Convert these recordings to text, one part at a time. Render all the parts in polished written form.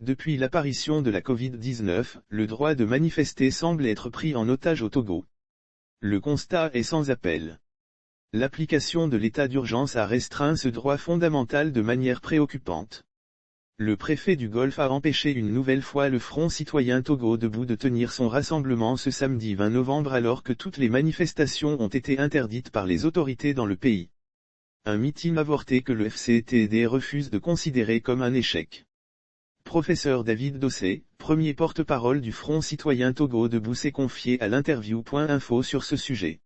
Depuis l'apparition de la Covid-19, le droit de manifester semble être pris en otage au Togo. Le constat est sans appel. L'application de l'état d'urgence a restreint ce droit fondamental de manière préoccupante. Le préfet du Golfe a empêché une nouvelle fois le Front citoyen Togo debout de tenir son rassemblement ce samedi 20 novembre alors que toutes les manifestations ont été interdites par les autorités dans le pays. Un meeting avorté que le FCTD refuse de considérer comme un échec. Professeur David Dossé, premier porte-parole du Front citoyen Togo debout s'est confié à l'interview.info sur ce sujet.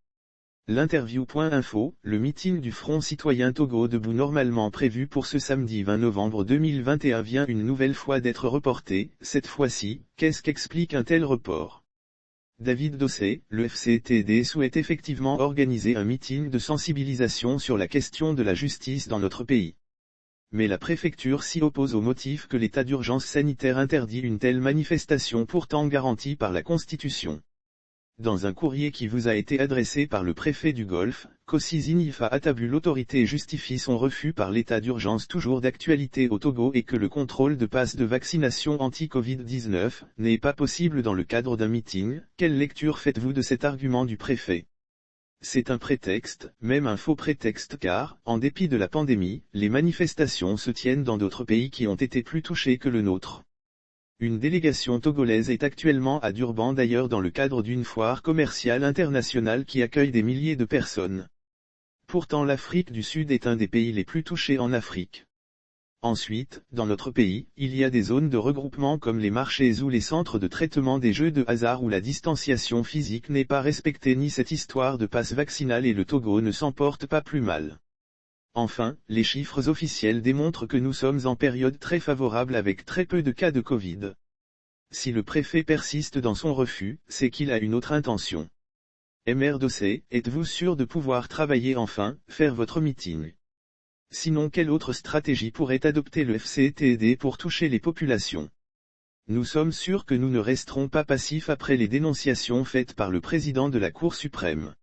L'interview.info, le meeting du Front citoyen Togo debout normalement prévu pour ce samedi 20 novembre 2021 vient une nouvelle fois d'être reporté. Cette fois-ci, qu'est-ce qu'explique un tel report? David Dossé, le FCTD souhaite effectivement organiser un meeting de sensibilisation sur la question de la justice dans notre pays. Mais la préfecture s'y oppose au motif que l'état d'urgence sanitaire interdit une telle manifestation pourtant garantie par la Constitution. Dans un courrier qui vous a été adressé par le préfet du Golfe, Kossi Zinifa Atabu l'autorité justifie son refus par l'état d'urgence toujours d'actualité au Togo et que le contrôle de passe de vaccination anti-Covid-19 n'est pas possible dans le cadre d'un meeting. Quelle lecture faites-vous de cet argument du préfet? C'est un prétexte, même un faux prétexte car, en dépit de la pandémie, les manifestations se tiennent dans d'autres pays qui ont été plus touchés que le nôtre. Une délégation togolaise est actuellement à Durban d'ailleurs dans le cadre d'une foire commerciale internationale qui accueille des milliers de personnes. Pourtant l'Afrique du Sud est un des pays les plus touchés en Afrique. Ensuite, dans notre pays, il y a des zones de regroupement comme les marchés ou les centres de traitement des jeux de hasard où la distanciation physique n'est pas respectée ni cette histoire de passe vaccinal et le Togo ne s'en porte pas plus mal. Enfin, les chiffres officiels démontrent que nous sommes en période très favorable avec très peu de cas de Covid. Si le préfet persiste dans son refus, c'est qu'il a une autre intention. Mr Dossé, êtes-vous sûr de pouvoir travailler enfin, faire votre meeting? Sinon quelle autre stratégie pourrait adopter le FCTD pour toucher les populations? Nous sommes sûrs que nous ne resterons pas passifs après les dénonciations faites par le président de la Cour suprême.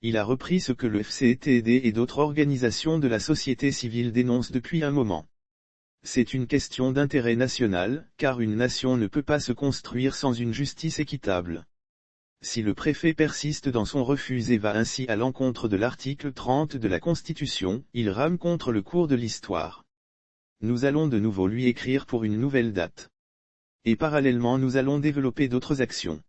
Il a repris ce que le FCTD et d'autres organisations de la société civile dénoncent depuis un moment. C'est une question d'intérêt national, car une nation ne peut pas se construire sans une justice équitable. Si le préfet persiste dans son refus et va ainsi à l'encontre de l'article 30 de la Constitution, il rame contre le cours de l'histoire. Nous allons de nouveau lui écrire pour une nouvelle date. Et parallèlement nous allons développer d'autres actions.